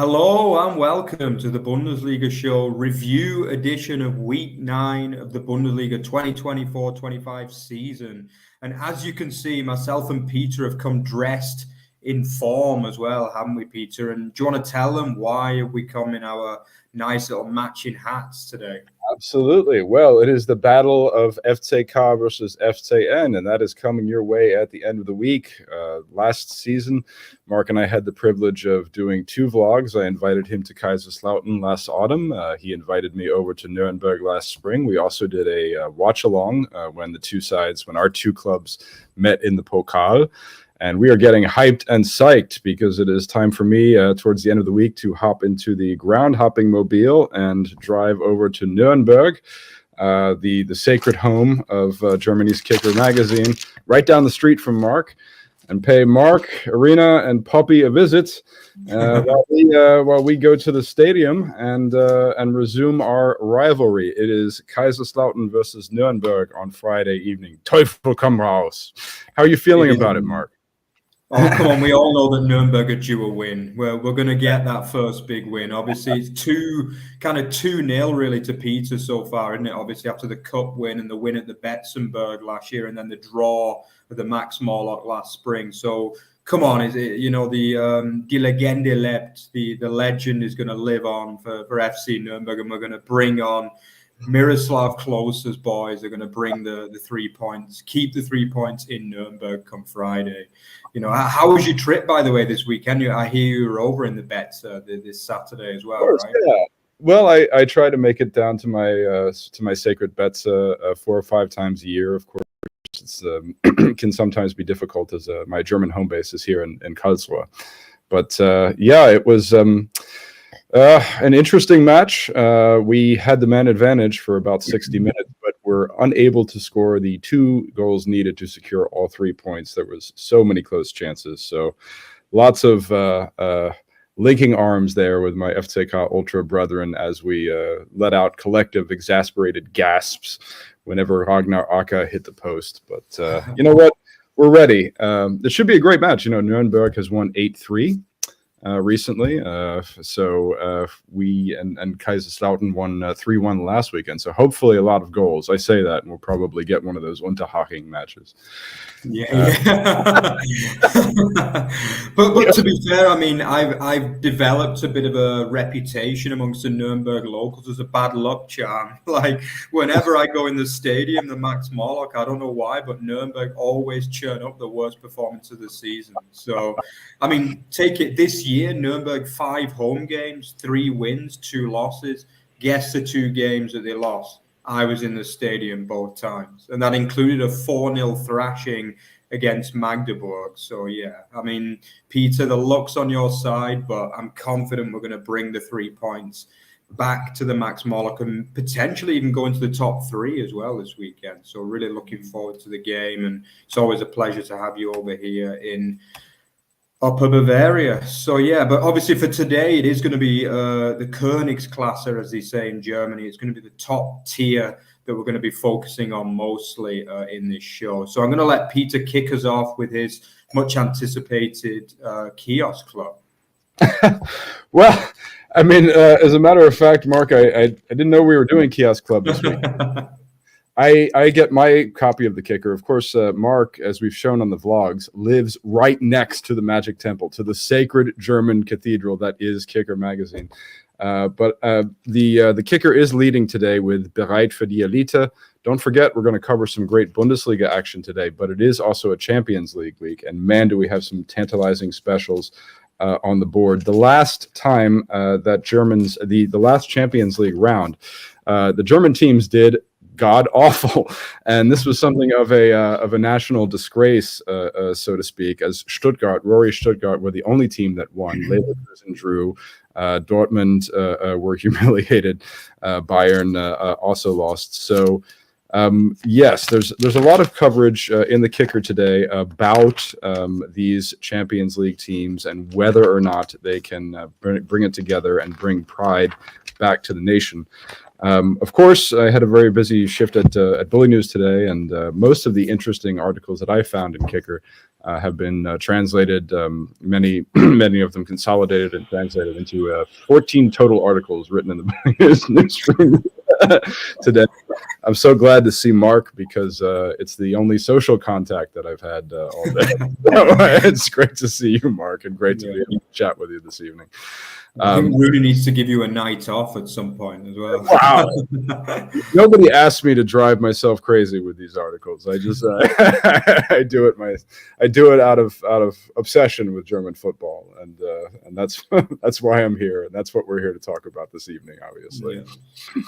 Hello and welcome to the Bundesliga show review edition of week 9 of the Bundesliga 2024-25 season. And as you can see, myself and Peter have come dressed in form as well, haven't we, Peter? And do you want to tell them why we come in our nice little matching hats today? Absolutely. Well, it is the battle of FCK versus FCN, and that is coming your way at the end of the week. Last season, Mark and I had the privilege of doing 2 vlogs. I invited him to Kaiserslautern last autumn. He invited me over to Nuremberg last spring. We also did a watch-along when our 2 clubs met in the Pokal. And we are getting hyped and psyched because it is time for me towards the end of the week to hop into the ground hopping mobile and drive over to Nuremberg, the sacred home of Germany's Kicker magazine, right down the street from Mark, and pay Mark, Arena, and Poppy a visit while we go to the stadium and resume our rivalry. It is Kaiserslautern versus Nuremberg on Friday evening. Teufel komm raus. How are you feeling about it, Mark? Oh, come on. We all know that Nuremberg are due a win. We're going to get that first big win. Obviously, it's 2-0 really to Peter so far, isn't it? Obviously, after the cup win and the win at the Betzenberg last year and then the draw with the Max Morlock last spring. So, come on. Is it, Die Legende lebt. The legend is going to live on for FC Nuremberg, and we're going to bring on Miroslav Klose's boys. Are going to bring the 3 points, keep the 3 points in Nuremberg come Friday. How was your trip, by the way, this weekend? I hear you were over in the bets this Saturday as well, right? Yeah. Well, I try to make it down to my sacred bets 4 or 5 times a year. Of course, it can sometimes be difficult as my German home base is here in Karlsruhe. But it was an interesting match. We had the man advantage for about 60 minutes, but were unable to score the 2 goals needed to secure all 3 points. There was so many close chances. So lots of linking arms there with my FCK Ultra brethren as we let out collective exasperated gasps whenever Ragnar Aka hit the post. But you know what? We're ready. This should be a great match. Nuremberg has won 8-3. Recently, we and Kaiserslautern won 3-1 last weekend. So hopefully a lot of goals. I say that, and we'll probably get one of those Unterhaching matches. Yeah. But to be fair, I mean, I've developed a bit of a reputation amongst the Nuremberg locals as a bad luck charm. Like whenever I go in the stadium, the Max Morlock, I don't know why, but Nuremberg always churn up the worst performance of the season. So, I mean, take it this year, Nuremberg 5 home games, 3 wins, 2 losses. Guess the 2 games that they lost. I was in the stadium both times, and that included a 4-0 thrashing against Magdeburg. So, yeah, I mean, Peter, the luck's on your side, but I'm confident we're going to bring the 3 points back to the Max Morlock and potentially even go into the top 3 as well this weekend. So, really looking forward to the game, and it's always a pleasure to have you over here in Upper Bavaria. So, yeah, but obviously for today, it is going to be the Königsklasse, as they say in Germany. It's going to be the top tier that we're going to be focusing on mostly in this show. So I'm going to let Peter kick us off with his much anticipated kiosk club. Well, I mean, as a matter of fact, Mark, I didn't know we were doing kiosk club this week. I get my copy of the Kicker. Of course, Mark, as we've shown on the vlogs, lives right next to the Magic Temple, to the sacred German cathedral that is Kicker magazine. But the Kicker is leading today with Bereit für die Elite. Don't forget, we're going to cover some great Bundesliga action today, but it is also a Champions League week. And man, do we have some tantalizing specials on the board. The last time the last Champions League round, the German teams did god awful, and this was something of a national disgrace, so to speak, as Rory Stuttgart were the only team that won. Leverkusen drew, Dortmund were humiliated, Bayern also lost. So yes, there's a lot of coverage in the Kicker today about these Champions League teams and whether or not they can bring it together and bring pride back to the nation. Of course, I had a very busy shift at Bully News today, and most of the interesting articles that I found in Kicker have been translated, many many of them consolidated and translated into 14 total articles written in the Bully News newsroom today. I'm so glad to see Mark because it's the only social contact that I've had all day. It's great to see you, Mark, and great to be able to chat with you this evening. I think Rudy needs to give you a night off at some point as well. Wow. Nobody asked me to drive myself crazy with these articles. I just I do it out of obsession with German football, and that's why I'm here, and that's what we're here to talk about this evening, obviously. Yeah.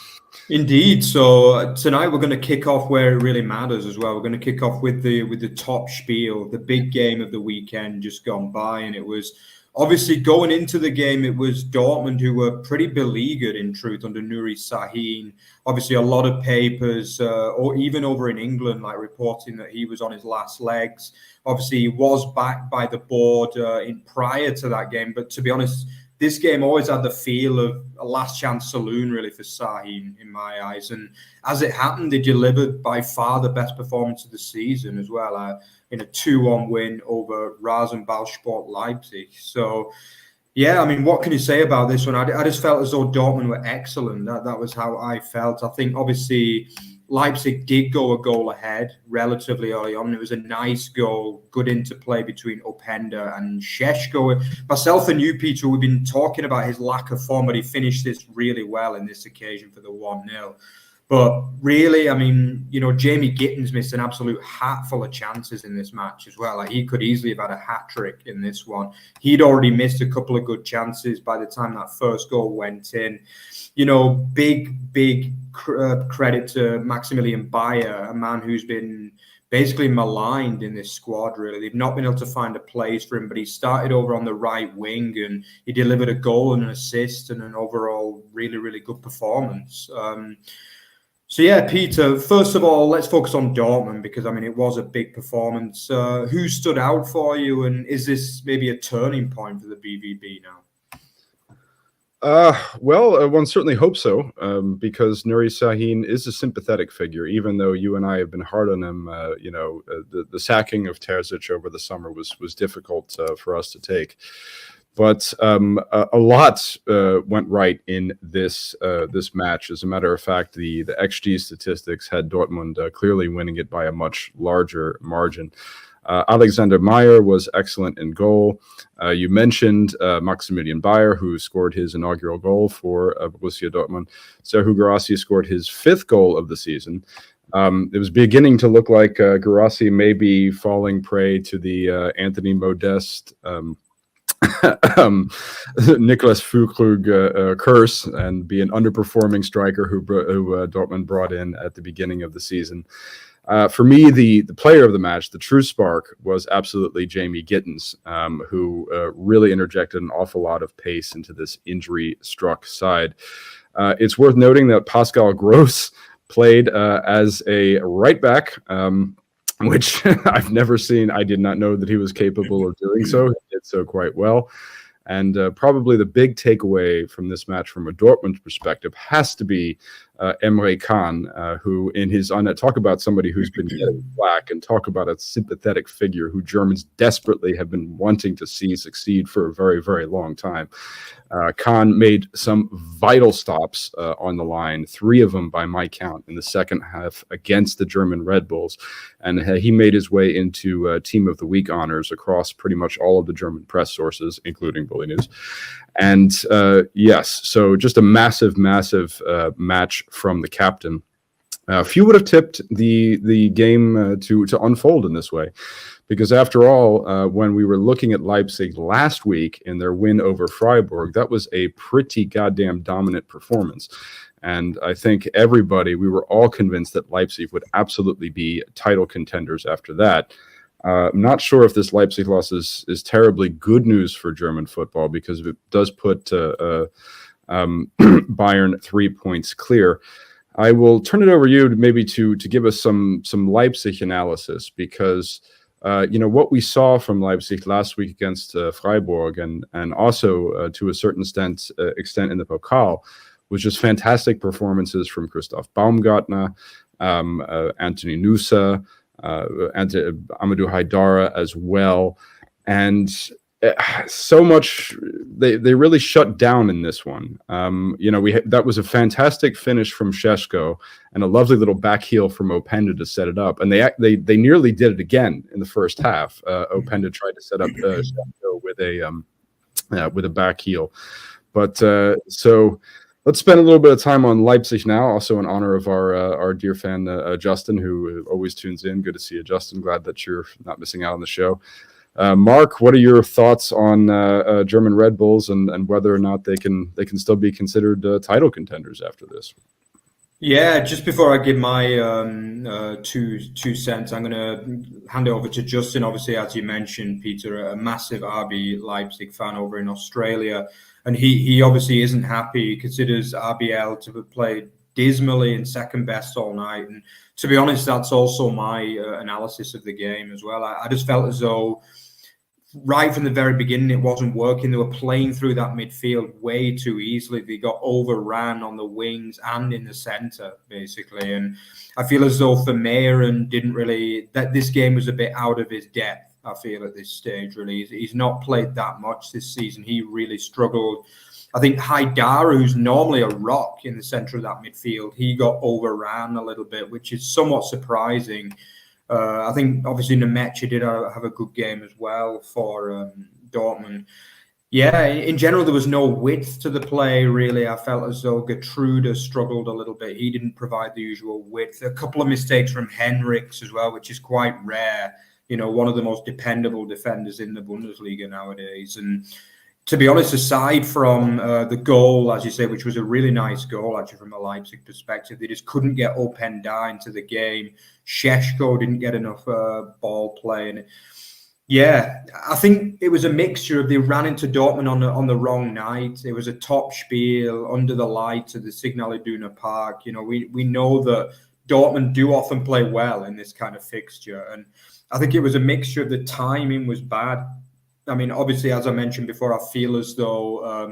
Indeed. So tonight we're going to kick off where it really matters as well. We're going to kick off with the top spiel, the big game of the weekend just gone by, and it was. Obviously, going into the game, it was Dortmund who were pretty beleaguered, in truth, under Nuri Sahin. Obviously, a lot of papers, or even over in England, like reporting that he was on his last legs. Obviously, he was backed by the board prior to that game. But to be honest, this game always had the feel of a last chance saloon, really, for Sahin, in my eyes. And as it happened, they delivered by far the best performance of the season as well. In a 2-1 win over Rasenballsport Leipzig. So, yeah, I mean, what can you say about this one? I just felt as though Dortmund were excellent. That was how I felt. I think, obviously, Leipzig did go a goal ahead relatively early on. It was a nice goal, good interplay between Openda and Šeško. Myself and you, Peter, we've been talking about his lack of form, but he finished this really well in this occasion for the 1-0. But really, I mean, Jamie Gittins missed an absolute hatful of chances in this match as well. Like, he could easily have had a hat trick in this one. He'd already missed a couple of good chances by the time that first goal went in. Big credit to Maximilian Bayer, a man who's been basically maligned in this squad, really. They've not been able to find a place for him, but he started over on the right wing and he delivered a goal and an assist and an overall really, really good performance. So, yeah, Peter, first of all, let's focus on Dortmund because, I mean, it was a big performance. Who stood out for you, and is this maybe a turning point for the BVB now? One certainly hopes so, because Nuri Sahin is a sympathetic figure, even though you and I have been hard on him. The sacking of Terzic over the summer was difficult for us to take. But a lot went right in this match. As a matter of fact, the XG statistics had Dortmund clearly winning it by a much larger margin. Alexander Meyer was excellent in goal. You mentioned Maximilian Bayer, who scored his inaugural goal for Borussia Dortmund. Serhou Guirassy scored his 5th goal of the season. It was beginning to look like Guirassy may be falling prey to the Anthony Modeste Nicholas Füllkrug curse and be an underperforming striker who Dortmund brought in at the beginning of the season. For me, the player of the match, the true spark, was absolutely Jamie Gittins, who really interjected an awful lot of pace into this injury-struck side. It's worth noting that Pascal Gross played as a right back, which I've never seen. I did not know that he was capable of doing so. He did so quite well. And probably the big takeaway from this match from a Dortmund perspective has to be Emre Can, who in his talk about somebody who's been getting flack and talk about a sympathetic figure who Germans desperately have been wanting to see succeed for a very, very long time. Can made some vital stops on the line, 3 of them by my count in the second half against the German Red Bulls. And he made his way into Team of the Week honors across pretty much all of the German press sources, including Bully News. And yes, so just a massive, massive match from the captain. Few would have tipped the game to unfold in this way. Because after all, when we were looking at Leipzig last week in their win over Freiburg, that was a pretty goddamn dominant performance. And I think we were all convinced that Leipzig would absolutely be title contenders after that. I'm not sure if this Leipzig loss is terribly good news for German football because it does put Bayern 3 points clear. I will turn it over to you maybe to give us some Leipzig analysis because what we saw from Leipzig last week against Freiburg and also to a certain extent in the Pokal was just fantastic performances from Christoph Baumgartner, Anthony Nusa, Amadou Haidara as well. And so much they really shut down in this one. That was a fantastic finish from Šeško and a lovely little back heel from Openda to set it up, and they nearly did it again in the first half. Openda tried to set up Šeško with a back heel, but so let's spend a little bit of time on Leipzig now, also in honor of our dear fan Justin, who always tunes in. Good to see you, Justin. Glad that you're not missing out on the show. Mark, what are your thoughts on German Red Bulls and whether or not they can still be considered title contenders after this? Yeah, just before I give my two cents, I'm going to hand it over to Justin. Obviously, as you mentioned, Peter, a massive RB Leipzig fan over in Australia, and he obviously isn't happy. He considers RBL to have played dismally and second best all night. And to be honest, that's also my analysis of the game as well. I just felt as though right from the very beginning, it wasn't working. They were playing through that midfield way too easily. They got overran on the wings and in the centre, basically. And I feel as though Vermeeren that this game was a bit out of his depth, I feel, at this stage, really. He's not played that much this season. He really struggled. I think Haidara, who's normally a rock in the centre of that midfield, he got overran a little bit, which is somewhat surprising. I think obviously Nemecha did have a good game as well for Dortmund. Yeah, in general, there was no width to the play, really. I felt as though Gertrude struggled a little bit. He didn't provide the usual width. A couple of mistakes from Henrichs as well, which is quite rare. One of the most dependable defenders in the Bundesliga nowadays. And to be honest, aside from the goal, as you say, which was a really nice goal, actually, from a Leipzig perspective, they just couldn't get Openda into the game. Šeško didn't get enough ball play. And yeah, I think it was a mixture of they ran into Dortmund on the wrong night. It was a top spiel under the lights of the Signal Iduna Park. We know that Dortmund do often play well in this kind of fixture. And I think it was a mixture of the timing was bad. I mean, obviously, as I mentioned before, I feel as though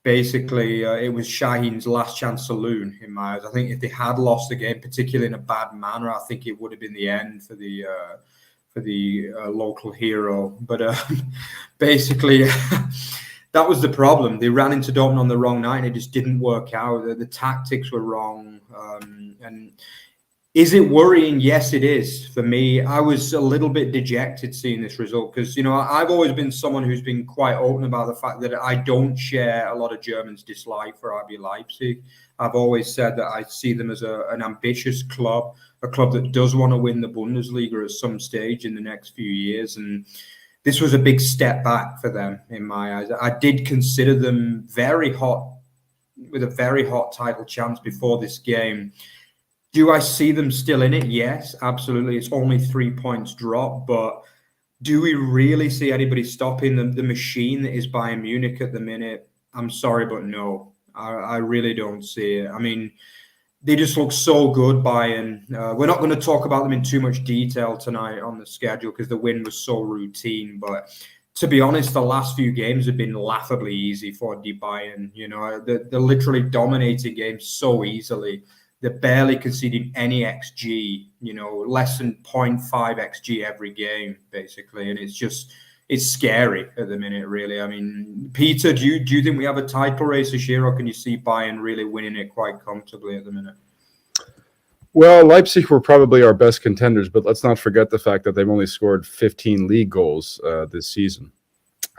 basically it was Shaheen's last chance saloon in my eyes. I think if they had lost the game, particularly in a bad manner, I think it would have been the end for the local hero. But basically, that was the problem. They ran into Dortmund on the wrong night, and it just didn't work out. The tactics were wrong. And is it worrying? Yes, it is. For me, I was a little bit dejected seeing this result because, I've always been someone who's been quite open about the fact that I don't share a lot of Germans' dislike for RB Leipzig. I've always said that I see them as an ambitious club, a club that does want to win the Bundesliga at some stage in the next few years. And this was a big step back for them in my eyes. I did consider them very hot, with a very hot title chance before this game. Do I see them still in it? Yes, absolutely. It's only 3 points drop, but do we really see anybody stopping the machine that is Bayern Munich at the minute? I'm sorry, but no. I really don't see it. I mean, they just look so good, Bayern. We're not going to talk about them in too much detail tonight on the schedule because the win was so routine, but to be honest, the last few games have been laughably easy for the Bayern. They're literally dominating games so easily. They're barely conceding any XG, less than 0.5 XG every game, basically. And it's scary at the minute, really. I mean, Peter, do you think we have a title race this year, or can you see Bayern really winning it quite comfortably at the minute? Well, Leipzig were probably our best contenders, but let's not forget the fact that they've only scored 15 league goals this season.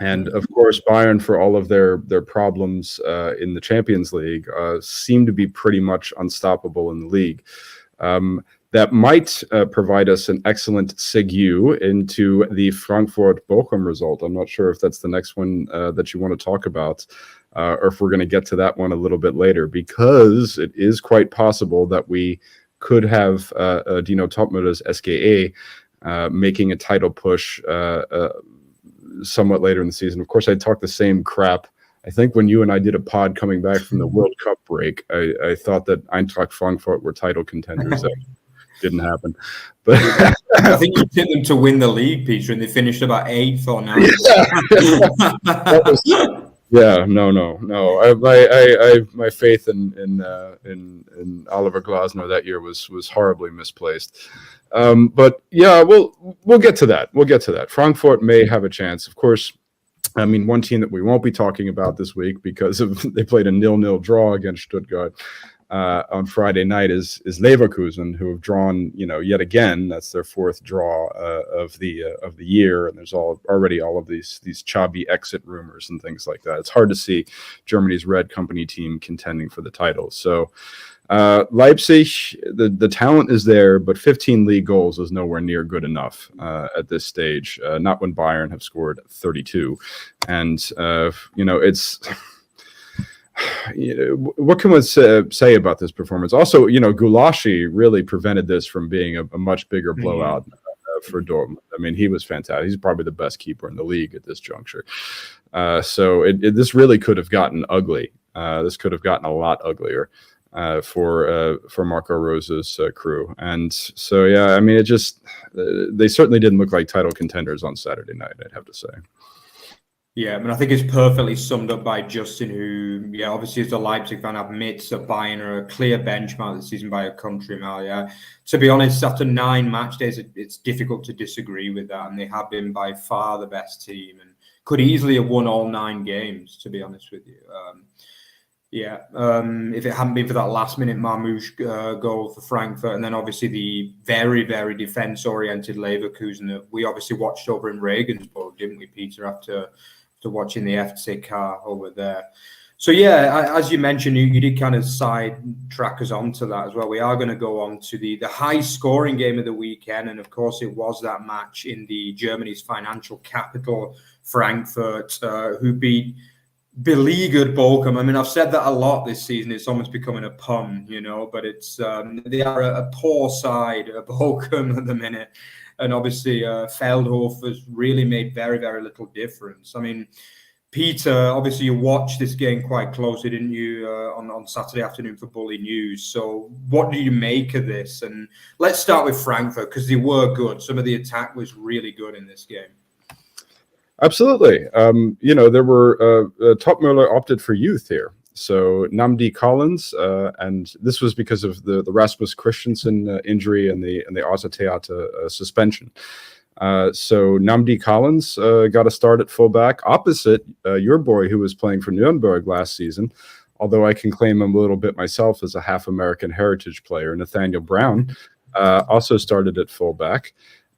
And of course, Bayern, for all of their problems in the Champions League, seem to be pretty much unstoppable in the league. That might provide us an excellent segue into the Frankfurt-Bochum result. I'm not sure if that's the next one that you want to talk about, or if we're going to get to that one a little bit later, because it is quite possible that we could have Dino Topmüller's SGA making a title push somewhat later in the season. Of course, I talked the same crap. I think when you and I did a pod coming back from the World Cup break, I thought that Eintracht Frankfurt were title contenders. That didn't happen. But I think you picked them to win the league, Peter, and they finished about 8th or 9th. Yeah, no. I my faith in Oliver Glasner that year was horribly misplaced. But yeah, we'll get to that. We'll get to that. Frankfurt may have a chance, of course. I mean, one team that we won't be talking about this week because they played a 0-0 draw against Stuttgart on Friday night is Leverkusen, who have drawn, yet again. That's their fourth draw of the year, and there's already all of these Xabi exit rumors and things like that. It's hard to see Germany's red company team contending for the title. So Leipzig, the talent is there, but 15 league goals is nowhere near good enough at this stage. Not when Bayern have scored 32, and it's. What can one say about this performance? Also, Gulashi really prevented this from being a much bigger blowout for Dortmund. I mean, he was fantastic. He's probably the best keeper in the league at this juncture. So this really could have gotten ugly. This could have gotten a lot uglier for Marco Rosa's crew. And so, yeah, I mean, they certainly didn't look like title contenders on Saturday night, I'd have to say. Yeah, I mean, I think it's perfectly summed up by Justin, who, obviously as a Leipzig fan, admits that Bayern are a clear benchmark this season by a country mile. Yeah, to be honest, after 9 match days, it's difficult to disagree with that, and they have been by far the best team and could easily have won all 9 games. To be honest with you, if it hadn't been for that last-minute Marmoush goal for Frankfurt, and then obviously the very, very defense-oriented Leverkusen that we obviously watched over in Regensburg, didn't we, Peter, after watching the FCK over there. So, yeah, as you mentioned, you did kind of sidetrack us onto that as well. We are going to go on to the high-scoring game of the weekend, and, of course, it was that match in the Germany's financial capital, Frankfurt, who beat beleaguered Bochum. I mean, I've said that a lot this season. It's almost becoming a pun, but it's they are a poor side of Bochum at the minute. And obviously, Feldhof has really made very, very little difference. I mean, Peter, obviously you watched this game quite closely, didn't you, on Saturday afternoon for Bully News. So what do you make of this? And let's start with Frankfurt, because they were good. Some of the attack was really good in this game. Absolutely. There were Topmüller opted for youth here. So Namdi Collins, and this was because of the Rasmus Christensen injury and the Asa Theata suspension. So Namdi Collins got a start at fullback opposite your boy who was playing for Nuremberg last season, although I can claim him a little bit myself as a half American heritage player. Nathaniel Brown also started at fullback.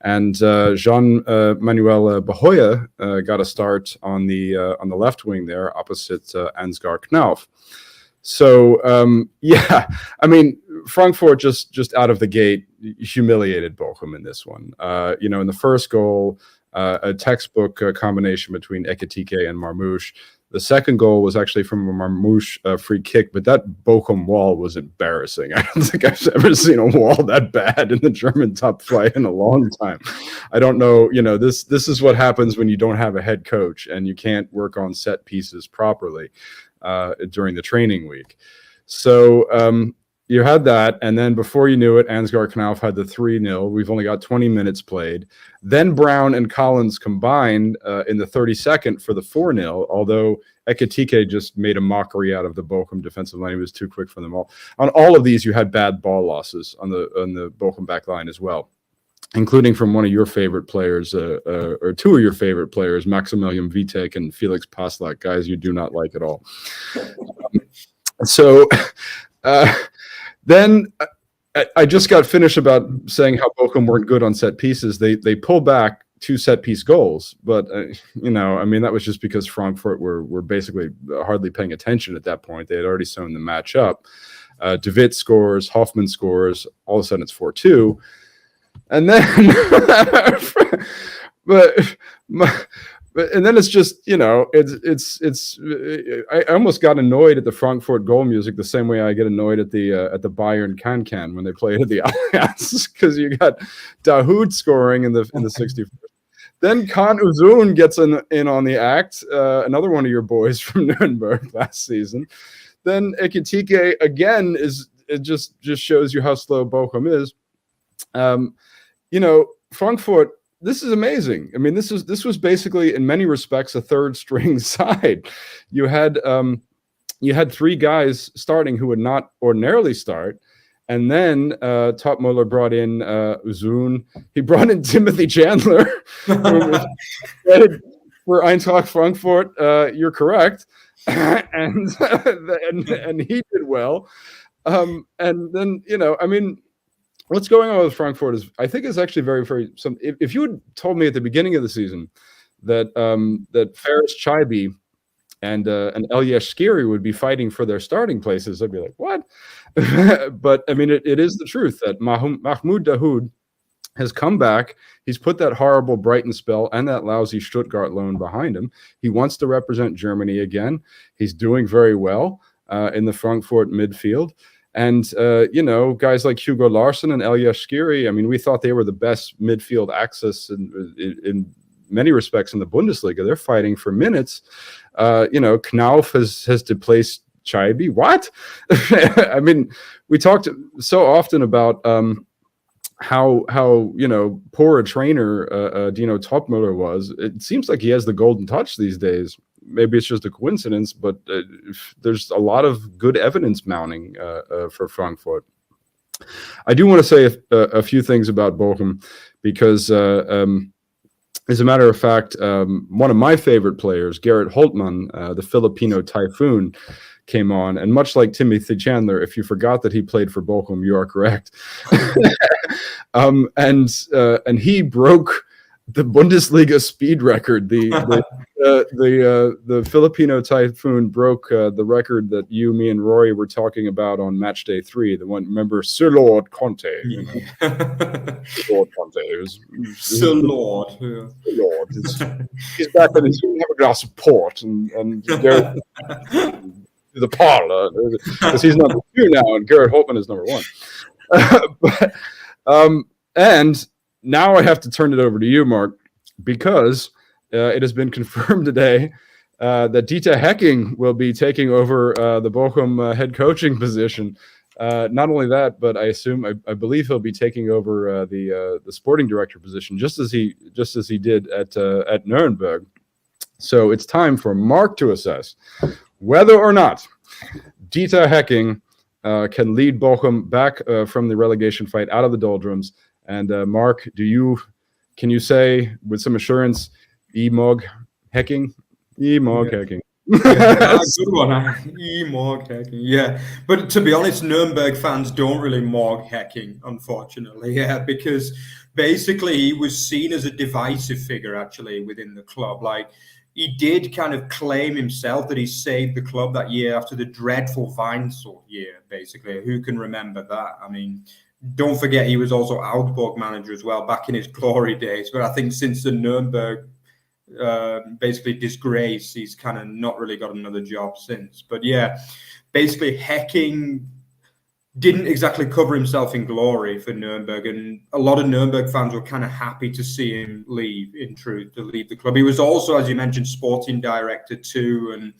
And Jean-Manuel Bahoya got a start on the left wing there, opposite Ansgar Knauf. So I mean, Frankfurt just out of the gate humiliated Bochum in this one. In the first goal, a textbook combination between Ekitike and Marmoush. The second goal was actually from a Marmoush free kick, but that Bochum wall was embarrassing. I don't think I've ever seen a wall that bad in the German top flight in a long time. I don't know, this is what happens when you don't have a head coach and you can't work on set pieces properly during the training week. So you had that, and then before you knew it, Ansgar Knauf had the 3-0. We've only got 20 minutes played. Then Brown and Collins combined in the 32nd for the 4-0, although Ekitike just made a mockery out of the Bochum defensive line. He was too quick for them all. On all of these, you had bad ball losses on the Bochum back line as well, including from one of your favorite players, or two of your favorite players, Maximilian Vitek and Felix Paslak, guys you do not like at all. Then I just got finished about saying how Bochum weren't good on set pieces. They pulled back 2 set piece goals, but I mean, that was just because Frankfurt were basically hardly paying attention at that point. They had already sewn the match up. De Witt scores, Hoffman scores. All of a sudden, it's 4-2, and then and then it's just, I almost got annoyed at the Frankfurt goal music the same way I get annoyed at the Bayern Can when they play at the Allianz, because you got Dahoud scoring in the 61st. Then Khan Uzun gets in on the act, another one of your boys from Nuremberg last season. Then Ekitike again it just shows you how slow Bochum is. Frankfurt this is amazing. I mean, this was basically in many respects a third string side. You had three guys starting who would not ordinarily start. And then Topmuller brought in Uzun. He brought in Timothy Chandler for Eintracht Frankfurt. You're correct, and he did well. And then I mean, what's going on with Frankfurt is I think is actually very, very. If you had told me at the beginning of the season that Faris Chaibi and Elyesh Skiri would be fighting for their starting places, I'd be like, what? But I mean, it is the truth that Mahmoud Dahoud has come back. He's put that horrible Brighton spell and that lousy Stuttgart loan behind him. He wants to represent Germany again. He's doing very well in the Frankfurt midfield. And, guys like Hugo Larsson and Elyesh Skiri, I mean, we thought they were the best midfield access in many respects in the Bundesliga. They're fighting for minutes. Knauf has displaced Chaibi. What? I mean, we talked so often about how poor a trainer Dino Topmuller was. It seems like he has the golden touch these days. Maybe it's just a coincidence, but there's a lot of good evidence mounting for Frankfurt. I do want to say a few things about Bochum because, as a matter of fact, one of my favorite players, Gerrit Holtmann, the Filipino typhoon, came on, and much like Timothy Chandler, if you forgot that he played for Bochum, you are correct. And he broke the Bundesliga speed record. The Filipino typhoon broke the record that you, me, and Rory were talking about on Matchday 3. The one, remember, Sir Lord Conte. Sir Lord Conte. Sir Lord. Yeah. Sir Lord. He's back and he's going to have a glass of port and go to the parlor because he's number 2 now and Gerrit Holtmann is number 1. And now I have to turn it over to you, Mark, because it has been confirmed today that Dieter Hecking will be taking over the Bochum head coaching position. Not only that, but I believe he'll be taking over the sporting director position, just as he did at Nuremberg. So it's time for Mark to assess whether or not Dieter Hecking can lead Bochum back from the relegation fight out of the doldrums. And Mark, can you say with some assurance, E-Mog Hecking? E-Mog Hecking. Yeah, good one. E-Mog Hecking. Yeah. But to be honest, Nuremberg fans don't really Mog Hecking, unfortunately. Yeah, because basically he was seen as a divisive figure actually within the club. Like, he did kind of claim himself that he saved the club that year after the dreadful Weinzel year, basically. Who can remember that? I mean, don't forget he was also Augsburg manager as well back in his glory days. But I think since the Nuremberg basically disgrace, he's kind of not really got another job since. But yeah, basically Hecking didn't exactly cover himself in glory for Nuremberg, and a lot of Nuremberg fans were kind of happy to see him leave, in truth, to leave the club. He was also, as you mentioned, sporting director too, and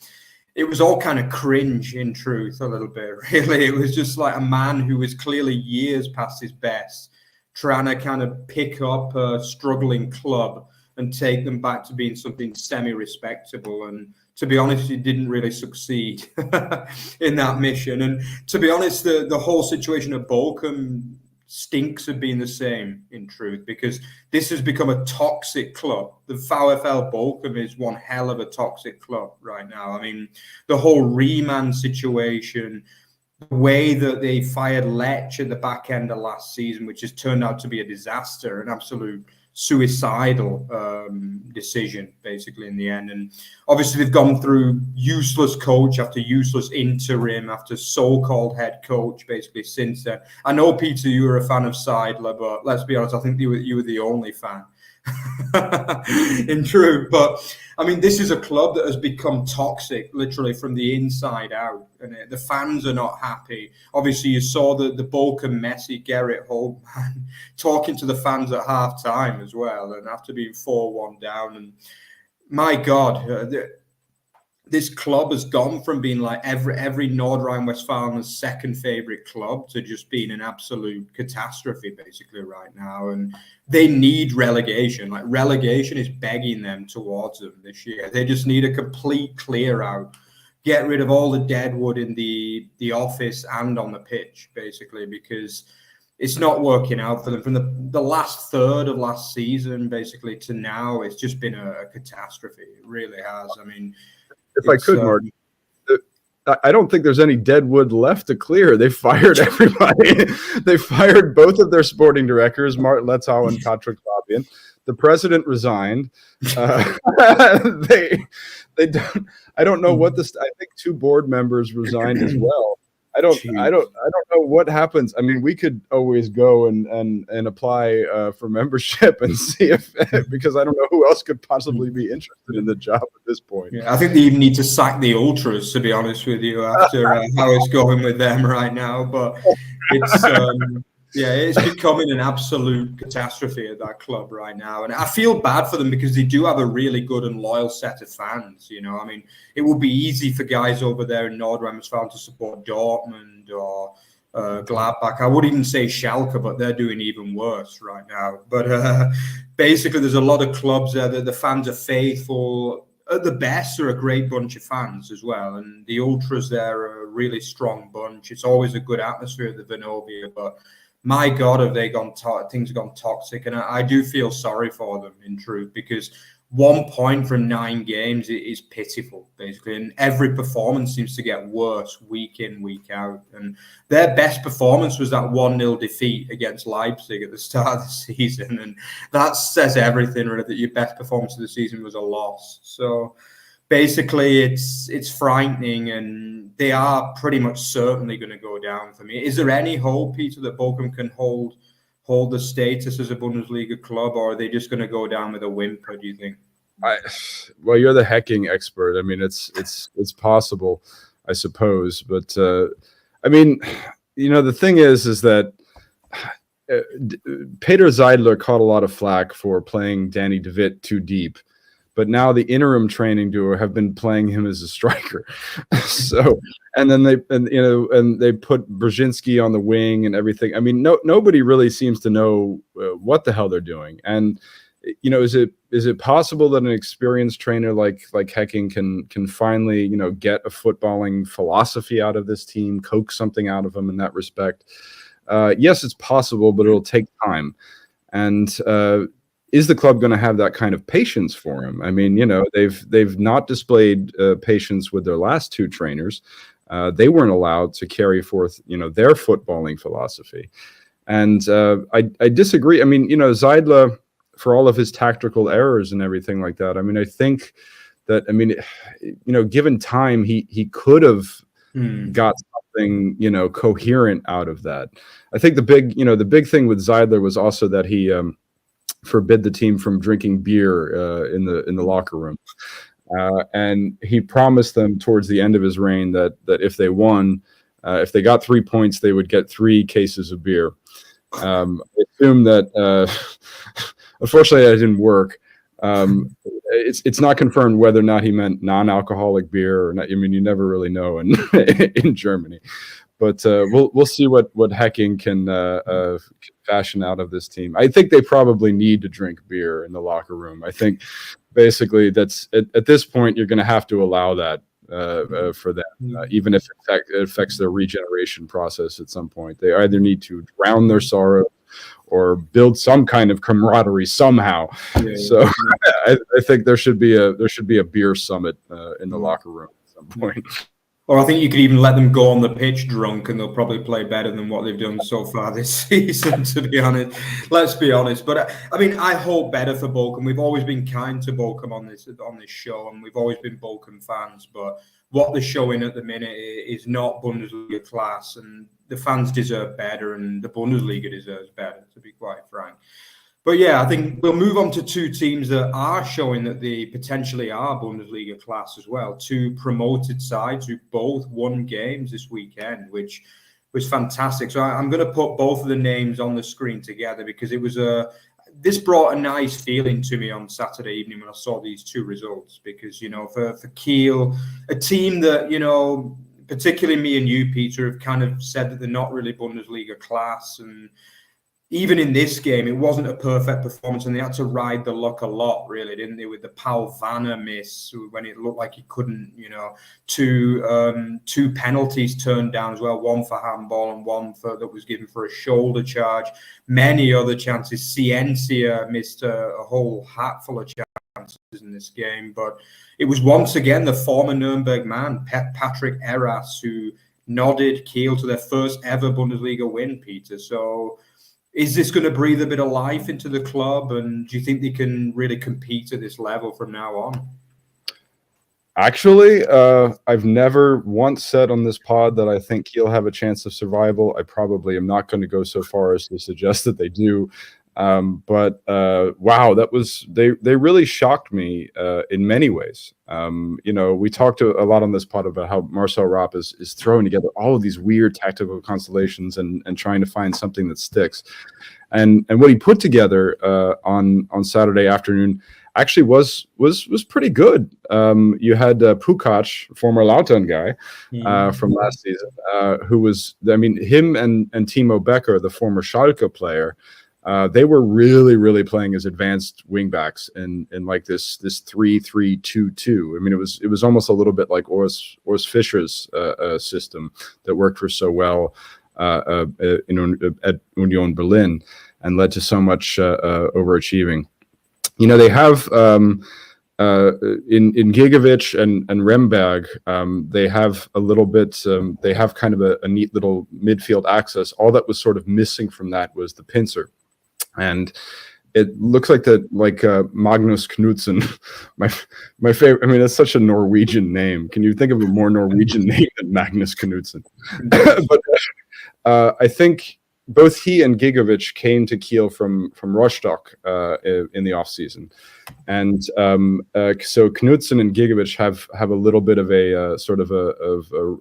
it was all kind of cringe, in truth, a little bit, really. It was just like a man who was clearly years past his best, trying to kind of pick up a struggling club and take them back to being something semi-respectable. And to be honest, he didn't really succeed in that mission. And to be honest, the whole situation at Bochum stinks of being the same, in truth, because this has become a toxic club. The VfL Bochum is one hell of a toxic club right now. I mean, the whole Riemann situation, the way that they fired Lech at the back end of last season, which has turned out to be a disaster, an absolute suicidal decision, basically, in the end. And obviously they've gone through useless coach after useless interim after so-called head coach, basically, since then. I know, Peter, you were a fan of Seidler, but let's be honest, I think you were the only fan. In truth. But I mean, this is a club that has become toxic literally from the inside out, and the fans are not happy. Obviously you saw the Bochum Messi, Gerrit Holtmann, talking to the fans at half time as well, and after being 4-1 down. And my God, this club has gone from being like every Nord Rhine-Westphalen's second favorite club to just being an absolute catastrophe basically right now. And they need relegation. Like relegation is begging them towards them this year. They just need a complete clear out, get rid of all the dead wood in the office and on the pitch basically, because it's not working out for them. From the last third of last season basically to now, it's just been a catastrophe. It really has. I mean, if I could, Mark, I don't think there's any dead wood left to clear. They fired everybody. They fired both of their sporting directors, Martin Letzau and Patrick Fabian. The president resigned. They don't. I don't know what this. I think 2 board members resigned as well. I don't know what happens. I mean, we could always go and apply for membership and see if, because I don't know who else could possibly be interested in the job at this point. Yeah, I think they even need to sack the ultras, to be honest with you, after how it's going with them right now. But it's it's becoming an absolute catastrophe at that club right now. And I feel bad for them because they do have a really good and loyal set of fans. You know, I mean, it would be easy for guys over there in Nord Rhine-Westphalen to support Dortmund or Gladbach. I would even say Schalke, but they're doing even worse right now. But basically, there's a lot of clubs there that the fans are faithful. At the best, they're a great bunch of fans as well. And the ultras there are a really strong bunch. It's always a good atmosphere at the Vonovia, but my God, have they gone? Things have gone toxic, and I do feel sorry for them in truth, because 1 point from 9 games is pitiful, basically, and every performance seems to get worse week in, week out. And their best performance was that 1-0 defeat against Leipzig at the start of the season, and that says everything, really, that your best performance of the season was a loss. So basically, it's frightening, and they are pretty much certainly going to go down for me. Is there any hope, Peter, that Bochum can hold the status as a Bundesliga club, or are they just going to go down with a whimper, do you think? Well, you're the hecking expert. I mean, it's possible, I suppose. But, I mean, you know, the thing is that Peter Seidler caught a lot of flack for playing Danny De Witt too deep. But now the interim training duo have been playing him as a striker. So, and then they put Brzezinski on the wing and everything. I mean, nobody really seems to know what the hell they're doing. And, you know, is it possible that an experienced trainer like Hecking can finally, you know, get a footballing philosophy out of this team, coax something out of them in that respect? Yes, it's possible, but it'll take time. And is the club going to have that kind of patience for him? I mean, you know, they've not displayed patience with their last 2 trainers. They weren't allowed to carry forth, you know, their footballing philosophy. And I disagree. I mean, you know, Seidler, for all of his tactical errors and everything like that, I mean, I think that, I mean, you know, given time, he could have got something, you know, coherent out of that. I think the big thing with Seidler was also that he forbid the team from drinking beer in the locker room, and he promised them towards the end of his reign that if they won, if they got 3 points, they would get 3 cases of beer. I assume that unfortunately that didn't work. It's not confirmed whether or not he meant non-alcoholic beer or not. I mean, you never really know in Germany. But we'll see what Hecking can fashion out of this team. I think they probably need to drink beer in the locker room. I think basically that's at this point you're going to have to allow that for them, even if it affects their regeneration process at some point. They either need to drown their sorrow or build some kind of camaraderie somehow. Yeah, so I think there should be a beer summit in the locker room at some point. Or I think you could even let them go on the pitch drunk and they'll probably play better than what they've done so far this season, to be honest. Let's be honest. But I mean, I hope better for Bochum. We've always been kind to Bochum on this show, and we've always been Bochum fans. But what they're showing at the minute is not Bundesliga class, and the fans deserve better, and the Bundesliga deserves better, to be quite frank. But yeah, I think we'll move on to 2 teams that are showing that they potentially are Bundesliga class as well. 2 promoted sides who both won games this weekend, which was fantastic. So I'm going to put both of the names on the screen together because it was this brought a nice feeling to me on Saturday evening when I saw these two results, because, for Kiel, a team that, particularly me and you, Peter, have kind of said that they're not really Bundesliga class. And even in this game, it wasn't a perfect performance, and they had to ride the luck a lot, really, didn't they? With the Paul Vanner miss, when it looked like he couldn't, two penalties turned down as well, one for handball and one that was given for a shoulder charge. Many other chances. Ciencia missed a whole hatful of chances in this game, but it was once again the former Nuremberg man, Patrick Erras, who nodded Kiel to their first ever Bundesliga win, Peter. So is this going to breathe a bit of life into the club? And do you think they can really compete at this level from now on? Actually, I've never once said on this pod that I think Kiel have a chance of survival. I probably am not going to go so far as to suggest that they do. But wow, they really shocked me in many ways. We talked a lot on this pod about how Marcel Rapp is throwing together all of these weird tactical constellations and trying to find something that sticks. And what he put together on Saturday afternoon actually was pretty good. You had Pukac, former Lautern guy from last season, who was, him and Timo Becker, the former Schalke player. They were really, really playing as advanced wingbacks in like this 3-3-2-2. It was almost a little bit like Urs Fischer's system that worked for so well at Union Berlin and led to so much overachieving. They have in Gigovic and Remberg, they have a little bit. They have kind of a neat little midfield access. All that was sort of missing from that was the pincer. And it looks like Magnus Knudsen, my favorite. That's such a Norwegian name. Can you think of a more Norwegian name than Magnus Knudsen? But I think both he and Gigovic came to Kiel from Rostock in the off season, and so Knudsen and Gigovic have a little bit of a sort of a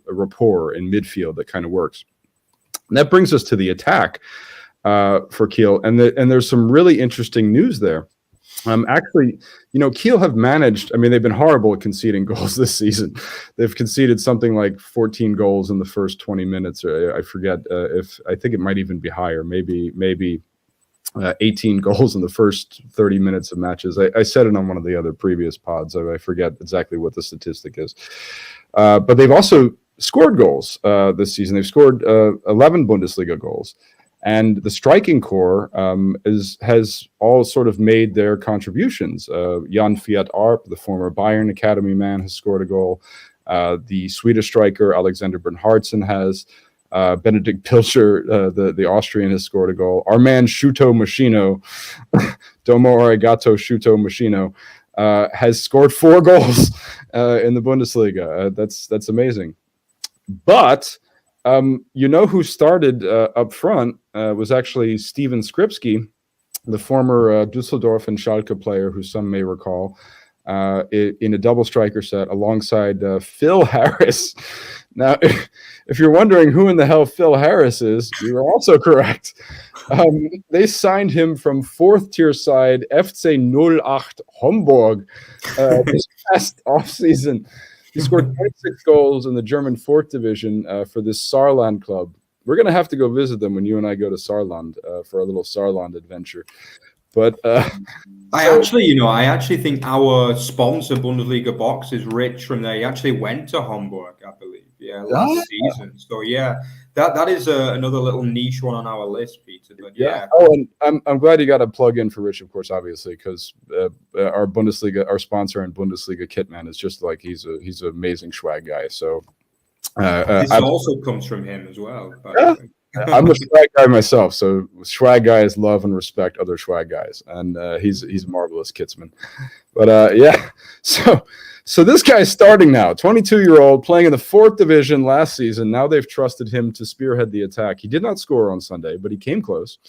rapport in midfield that kind of works. And that brings us to the attack. For Kiel, and there's some really interesting news there. Actually, Kiel have managed. They've been horrible at conceding goals this season. They've conceded something like 14 goals in the first 20 minutes. I forget I think it might even be higher. Maybe 18 goals in the first 30 minutes of matches. I said it on one of the other previous pods. I forget exactly what the statistic is, but they've also scored goals this season. They've scored 11 Bundesliga goals. And the striking core has all sort of made their contributions. Jan Fiat Arp, the former Bayern Academy man, has scored a goal. The Swedish striker Alexander Bernhardsen has. Benedikt Pilcher, the Austrian, has scored a goal. Our man Shuto Machino, Domo Arigato Shuto Machino, has scored 4 goals in the Bundesliga. That's amazing. But who started up front was actually Steven Skripski, the former Dusseldorf and Schalke player, who some may recall, in a double striker set alongside Phil Harris. Now, if you're wondering who in the hell Phil Harris is, you are also correct. They signed him from 4th tier side FC 08 Homburg this past offseason. He scored 26 goals in the German 4th division for this Saarland club. We're going to have to go visit them when you and I go to Saarland for a little Saarland adventure. But I actually think our sponsor, Bundesliga Box, is Rich from there. He actually went to Hamburg, I believe, last season. So, that is another little niche one on our list, Peter. But yeah. Oh, and I'm glad you got a plug in for Rich, of course, obviously, because our Bundesliga, our sponsor and Bundesliga kitman is just like he's an amazing swag guy. So this also comes from him as well. I'm a swag guy myself, so swag guys love and respect other swag guys, and he's a marvelous kitsman. But so this guy's starting now, 22-year-old, playing in the 4th division last season. Now they've trusted him to spearhead the attack. He did not score on Sunday, but he came close.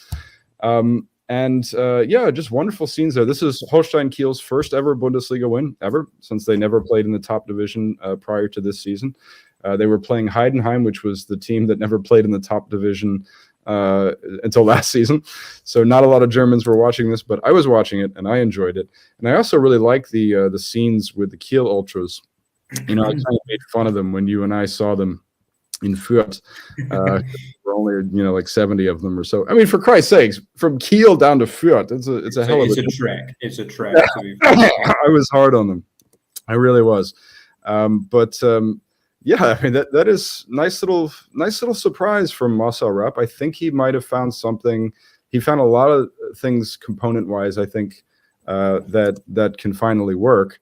Just wonderful scenes there. This is Holstein Kiel's first ever Bundesliga win ever, since they never played in the top division prior to this season. They were playing Heidenheim, which was the team that never played in the top division until last season. So not a lot of Germans were watching this, but I was watching it and I enjoyed it. And I also really like the scenes with the Kiel ultras. You know, I kind of made fun of them when you and I saw them in Fürth. There were only, like 70 of them or so. I mean, for Christ's sakes, from Kiel down to Fürth, it's a hell of a trek. It's a trek. I was hard on them. I really was. Yeah, I mean that is nice little surprise from Marcel Rapp. I think he might have found something. He found a lot of things component wise. I think that can finally work.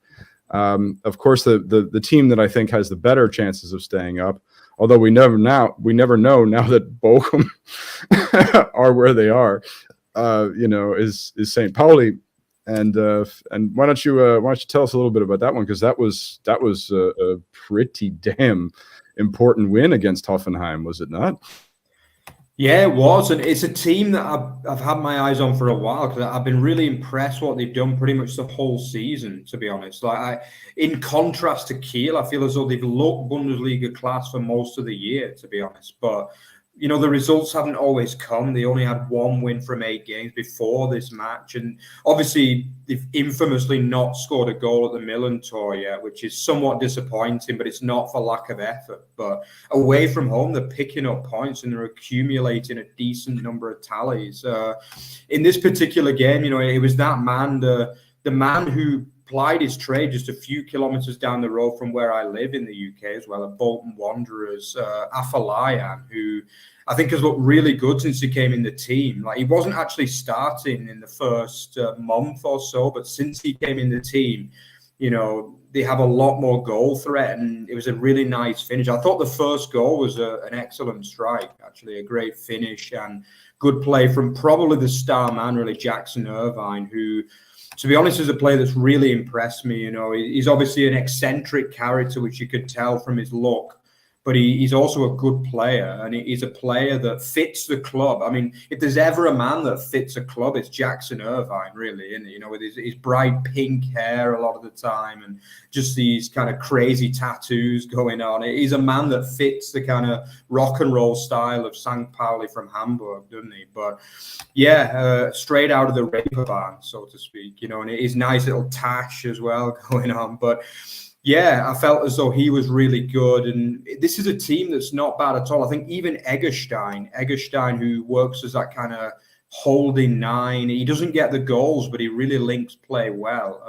Of course, the team that I think has the better chances of staying up, although we never know now that Bochum are where they are, is St. Pauli. And why don't you tell us a little bit about that one, because that was a pretty damn important win against Hoffenheim, was it not? Yeah, it was, and it's a team that I've had my eyes on for a while, because I've been really impressed what they've done pretty much the whole season, to be honest. In contrast to Kiel, I feel as though they've looked Bundesliga class for most of the year, to be honest. But the results haven't always come. They only had 1 win from 8 games before this match. And obviously, they've infamously not scored a goal at the Milan tour yet, which is somewhat disappointing, but it's not for lack of effort. But away from home, they're picking up points and they're accumulating a decent number of tallies. In this particular game, it was that man, the man who plied his trade just a few kilometers down the road from where I live in the UK as well, at Bolton Wanderers, Afolayan, who I think has looked really good since he came in the team. He wasn't actually starting in the first month or so, but since he came in the team, they have a lot more goal threat, and it was a really nice finish. I thought the first goal was an excellent strike, actually, a great finish and good play from probably the star man, really, Jackson Irvine, who, to be honest, is a player that's really impressed me. He's obviously an eccentric character, which you could tell from his look, but he's also a good player, and he's a player that fits the club. I mean, if there's ever a man that fits a club, it's Jackson Irvine, really, isn't it? With his bright pink hair a lot of the time and just these kind of crazy tattoos going on. He's a man that fits the kind of rock and roll style of St. Pauli from Hamburg, doesn't he? But yeah, straight out of the Reeperbahn, so to speak, and his nice little tash as well going on. But yeah, I felt as though he was really good. And this is a team that's not bad at all. I think even Egerstein, who works as that kind of holding 9, he doesn't get the goals, but he really links play well.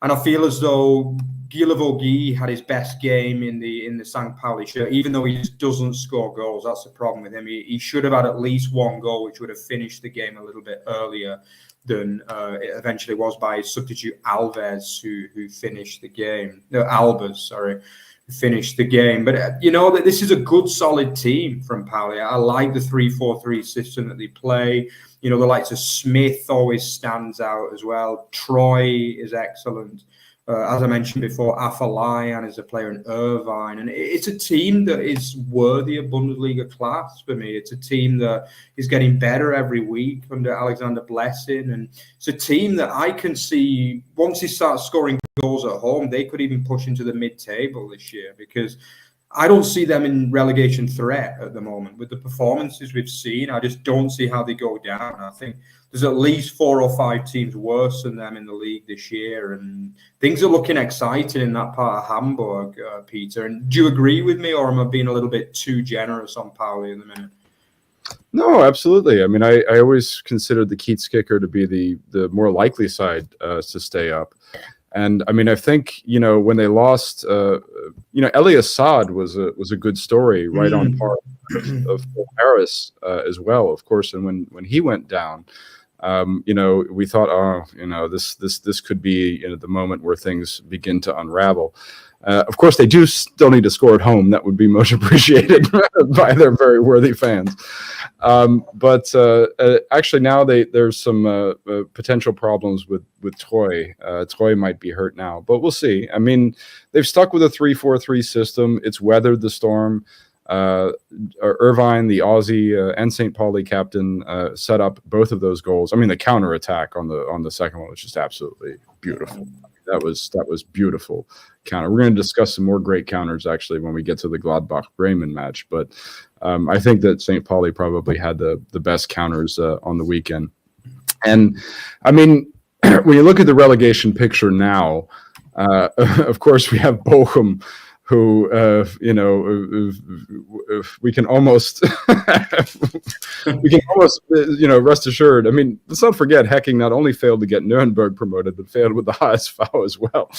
And I feel as though Guilavogui had his best game in the St. Pauli shirt, even though he just doesn't score goals. That's the problem with him. He should have had at least 1 goal, which would have finished the game a little bit earlier than it eventually was by his substitute Alves, who finished the game. No, Albers, sorry, who finished the game. But that this is a good, solid team from Pauli. I like the 3-4-3 system that they play. The likes of Smith always stands out as well. Troy is excellent. As I mentioned before, Afolayan is a player in Irvine. And it's a team that is worthy of Bundesliga class for me. It's a team that is getting better every week under Alexander Blessing. And it's a team that I can see, once he starts scoring goals at home, they could even push into the mid-table this year, because I don't see them in relegation threat at the moment. With the performances we've seen, I just don't see how they go down. I think there's at least 4 or 5 teams worse than them in the league this year, and things are looking exciting in that part of Hamburg, Peter. And do you agree with me, or am I being a little bit too generous on Pauli in the minute? No, absolutely. I mean, I always considered the Kiezkicker to be the more likely side to stay up. And I mean, I think, when they lost, Elias Saad was a good story, right on par of Paris as well, of course. And when he went down, we thought, this could be the moment where things begin to unravel. Of course, they do still need to score at home. That would be much appreciated by their very worthy fans. But actually, now there's some potential problems with Troy. Troy might be hurt now, but we'll see. I mean, they've stuck with a 3-4-3 system. It's weathered the storm. Irvine, the Aussie, and St. Pauli captain set up both of those goals. I mean, the counterattack on the second one was just absolutely beautiful. that was beautiful counter. We're going to discuss some more great counters actually when we get to the Gladbach Bremen match, but I think that St. Pauli probably had the best counters on the weekend. And I mean, when you look at the relegation picture now, of course we have Bochum, who we can almost rest assured. I mean, let's not forget Hecking not only failed to get Nuremberg promoted, but failed with the HSV as well.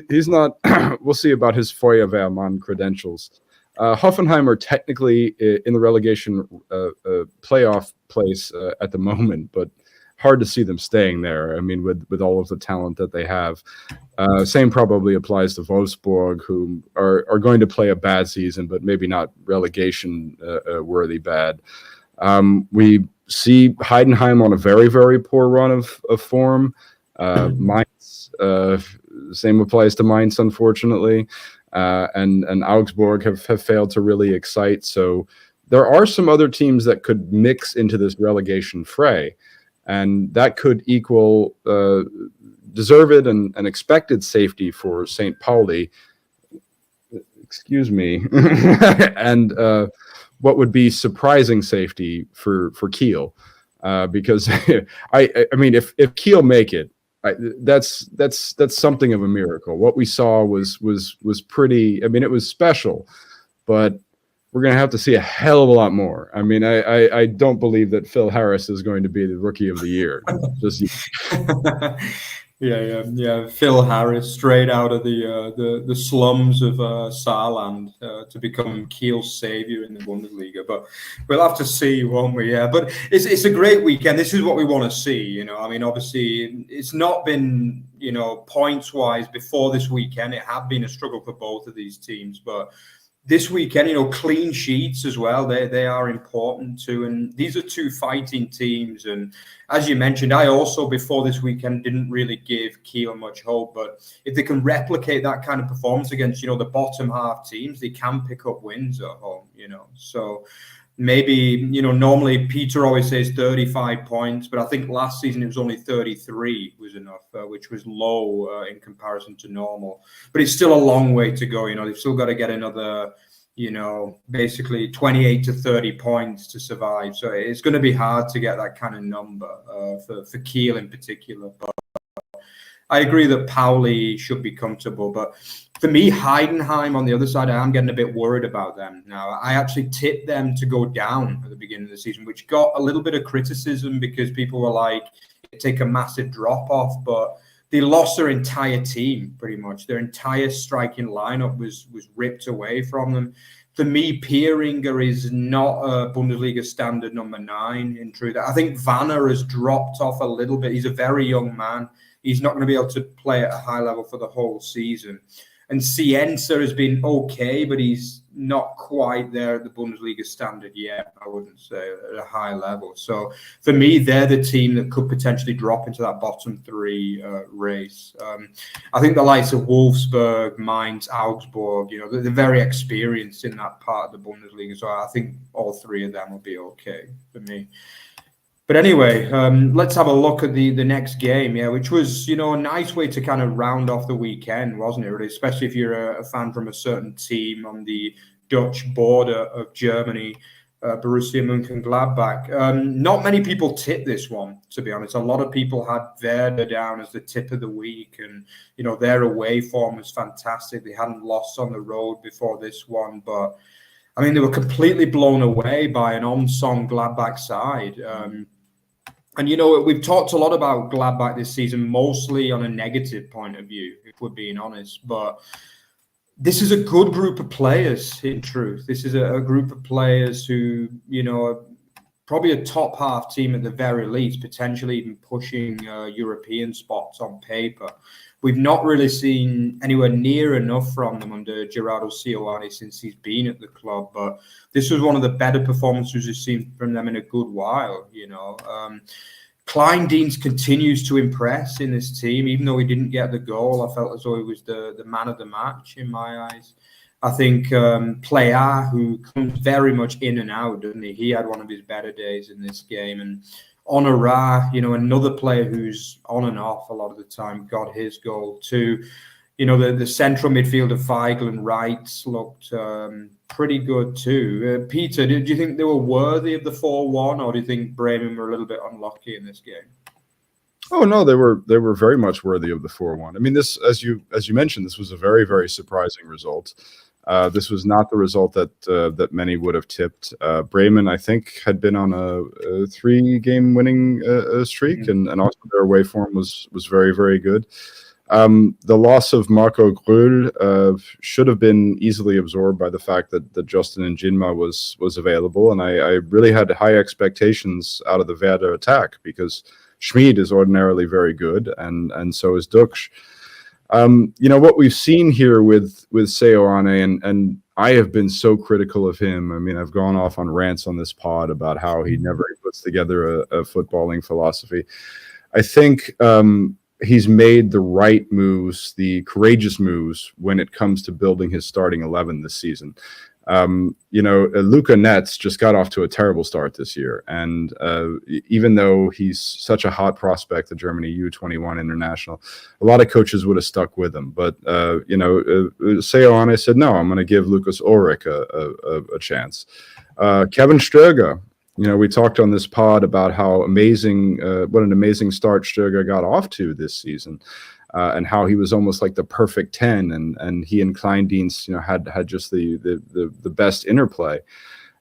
He's not. We'll see about his Feuerwehrmann credentials. Hoffenheim are technically in the relegation playoff place at the moment, but hard to see them staying there. I mean, with all of the talent that they have. Same probably applies to Wolfsburg, who are going to play a bad season, but maybe not relegation worthy bad. We see Heidenheim on a very, very poor run of form. Mainz, same applies to Mainz, unfortunately. And Augsburg have failed to really excite. So there are some other teams that could mix into this relegation fray. And that could equal deserved and expected safety for St. Pauli. Excuse me. And what would be surprising safety for Kiel. Because I mean, if Kiel make it, that's something of a miracle. What we saw was pretty. I mean, it was special, but we're going to have to see a hell of a lot more. I mean, I don't believe that Phil Harris is going to be the rookie of the year. Yeah. Phil Harris, straight out of the slums of Saarland to become Kiel's savior in the Bundesliga. But we'll have to see, won't we? Yeah. But it's a great weekend. This is what we want to see. I mean, obviously, it's not been points wise before this weekend. It had been a struggle for both of these teams, but this weekend, clean sheets as well, they are important too. And these are two fighting teams. And as you mentioned, I also, before this weekend, didn't really give Kiel much hope. But if they can replicate that kind of performance against, the bottom half teams, they can pick up wins at home, So maybe, normally Peter always says 35 points, but I think last season it was only 33 was enough, which was low in comparison to normal. But it's still a long way to go. They've still got to get another, basically 28 to 30 points to survive. So it's going to be hard to get that kind of number for Kiel in particular. But I agree that Pauli should be comfortable, but for me, Heidenheim on the other side, I am getting a bit worried about them now. I actually tipped them to go down at the beginning of the season, which got a little bit of criticism because people were like, take a massive drop off, but they lost their entire team pretty much. Their entire striking lineup was ripped away from them. For me, Pieringer is not a Bundesliga standard number 9 in truth. I think Vanner has dropped off a little bit. He's a very young man. He's not going to be able to play at a high level for the whole season. And Cienza has been okay, but he's not quite there at the Bundesliga standard yet, I wouldn't say, at a high level. So for me, they're the team that could potentially drop into that bottom 3 race. I think the likes of Wolfsburg, Mainz, Augsburg, they're very experienced in that part of the Bundesliga. So I think all 3 of them will be okay for me. But anyway, let's have a look at the next game, which was, a nice way to kind of round off the weekend, wasn't it, really? Especially if you're a fan from a certain team on the Dutch border of Germany, Borussia Mönchengladbach. Not many people tipped this one, to be honest. A lot of people had Werder down as the tip of the week, and, their away form was fantastic. They hadn't lost on the road before this one, but I mean, they were completely blown away by an on-song Gladbach side. And, we've talked a lot about Gladbach this season, mostly on a negative point of view, if we're being honest. But this is a good group of players, in truth. This is a group of players who, are probably a top half team at the very least, potentially even pushing European spots on paper. We've not really seen anywhere near enough from them under Gerardo Sioane since he's been at the club. But this was one of the better performances we've seen from them in a good while, Kleindienst continues to impress in this team. Even though he didn't get the goal, I felt as though he was the man of the match in my eyes. I think Plea, who comes very much in and out, doesn't he? He had one of his better days in this game. And Honorat, another player who's on and off a lot of the time, got his goal too. The central midfielder Feigl and Wright looked pretty good too. Peter, do you think they were worthy of the 4-1, or do you think Bremen were a little bit unlucky in this game? Oh no, they were very much worthy of the 4-1. I mean, this, as you mentioned, this was a very, very surprising result. This was not the result that many would have tipped. Bremen, I think, had been on a 3-game winning streak, and also their away form was very, very good. The loss of Marco Gröll should have been easily absorbed by the fact that Justin and Jinma was available, and I really had high expectations out of the Werder attack because Schmid is ordinarily very good, and so is Dux. What we've seen here with Seoane, and I have been so critical of him. I mean, I've gone off on rants on this pod about how he never puts together a footballing philosophy. I think he's made the right moves, the courageous moves, when it comes to building his starting 11 this season. Luca Netz just got off to a terrible start this year, and even though he's such a hot prospect, the Germany U21 international, a lot of coaches would have stuck with him. But Seoane said, no, I'm going to give Lucas Ulrich a chance. Kevin Stöger, we talked on this pod about how amazing, what an amazing start Stöger got off to this season. And how he was almost like the perfect 10, and he and Kleindienst, had just the best interplay.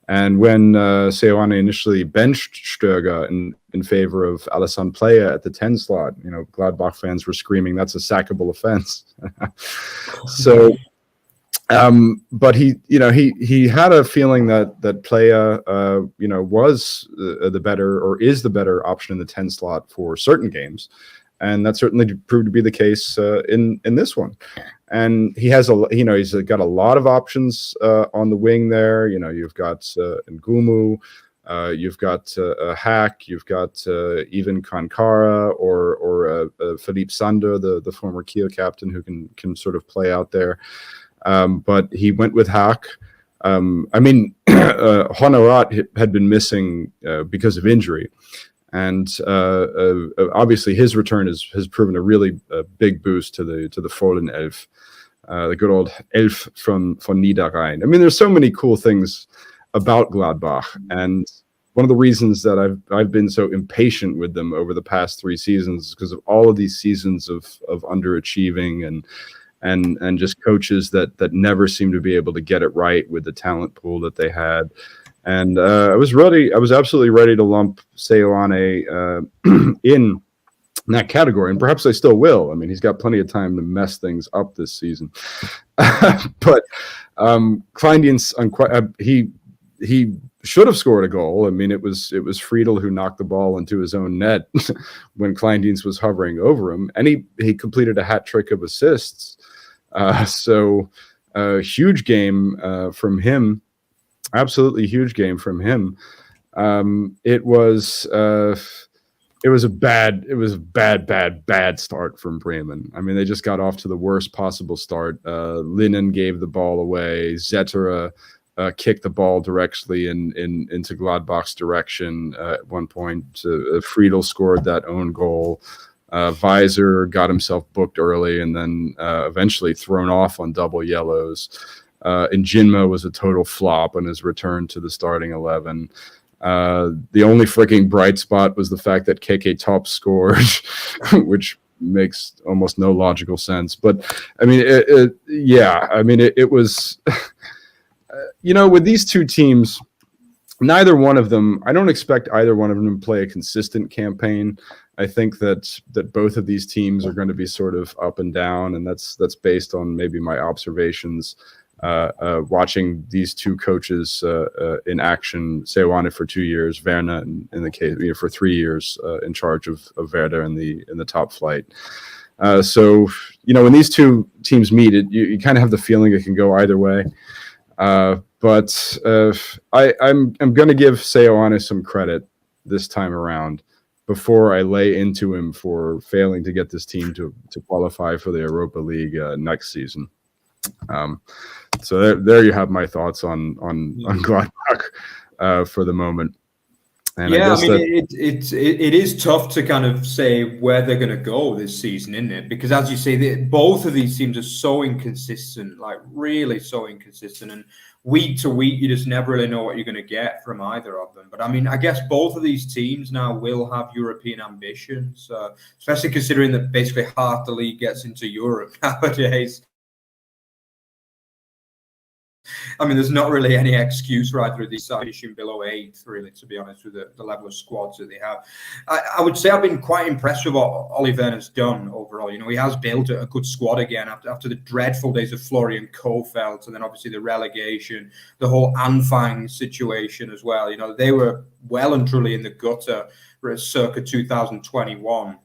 And when Seoane initially benched Stöger in favor of Alassane Plea at the 10 slot, Gladbach fans were screaming, "That's a sackable offense." So, but he had a feeling that Plea, was the better, or is the better option in the 10 slot for certain games. And that certainly proved to be the case in this one. And he has he's got a lot of options on the wing there. You've got Ngumu, you've got Hack, you've got even Kankara or Philippe Sander, the former Kiel captain, who can sort of play out there. But he went with Hack. Honorat had been missing because of injury. And obviously, his return has proven a really big boost to the Fohlen Elf, the good old Elf von Niederrhein. I mean, there's so many cool things about Gladbach, and one of the reasons that I've been so impatient with them over the past 3 seasons is because of all of these seasons of underachieving and just coaches that never seem to be able to get it right with the talent pool that they had. And I was absolutely ready to lump Seoane in that category, and perhaps I still will. I mean, he's got plenty of time to mess things up this season. But Kleindienst, he should have scored a goal. I mean, it was Friedel who knocked the ball into his own net when Kleindienst was hovering over him, and he completed a hat trick of assists. So a huge game from him. Absolutely huge game from him. It was a bad start from Bremen. I mean, they just got off to the worst possible start. Linnen gave the ball away. Zetterer kicked the ball directly into Gladbach's direction at one point. Friedel scored that own goal. Weiser got himself booked early and then eventually thrown off on double yellows. And Jinma was a total flop on his return to the starting 11. The only freaking bright spot was the fact that KK Top scored, which makes almost no logical sense. But I mean, it was, with these two teams, neither one of them, I don't expect either one of them to play a consistent campaign. I think that both of these teams are going to be sort of up and down, and that's based on maybe my observations. Watching these two coaches in action, Seoane for 2 years, Werner in the case for 3 years in charge of Werder in the top flight. So when these two teams meet, you kind of have the feeling it can go either way. But I'm going to give Seoane some credit this time around before I lay into him for failing to get this team to qualify for the Europa League next season. So there you have my thoughts on Gladbach for the moment. And Yeah, I guess I mean, it is tough to kind of say where they're going to go this season, isn't it? Because as you say, both of these teams are so inconsistent, like really so inconsistent, and week to week, you just never really know what you're going to get from either of them. But I mean, I guess both of these teams now will have European ambitions, especially considering that basically half the league gets into Europe nowadays. I mean, there's not really any excuse for either of these sides finishing below eighth, really, to be honest, with the level of squads that they have. I would say I've been quite impressed with what Ole Werner's done overall. You know, he has built a good squad again after the dreadful days of Florian Kohfeldt, and then obviously the relegation, the whole Anfang situation as well. You know, they were well and truly in the gutter circa 2021.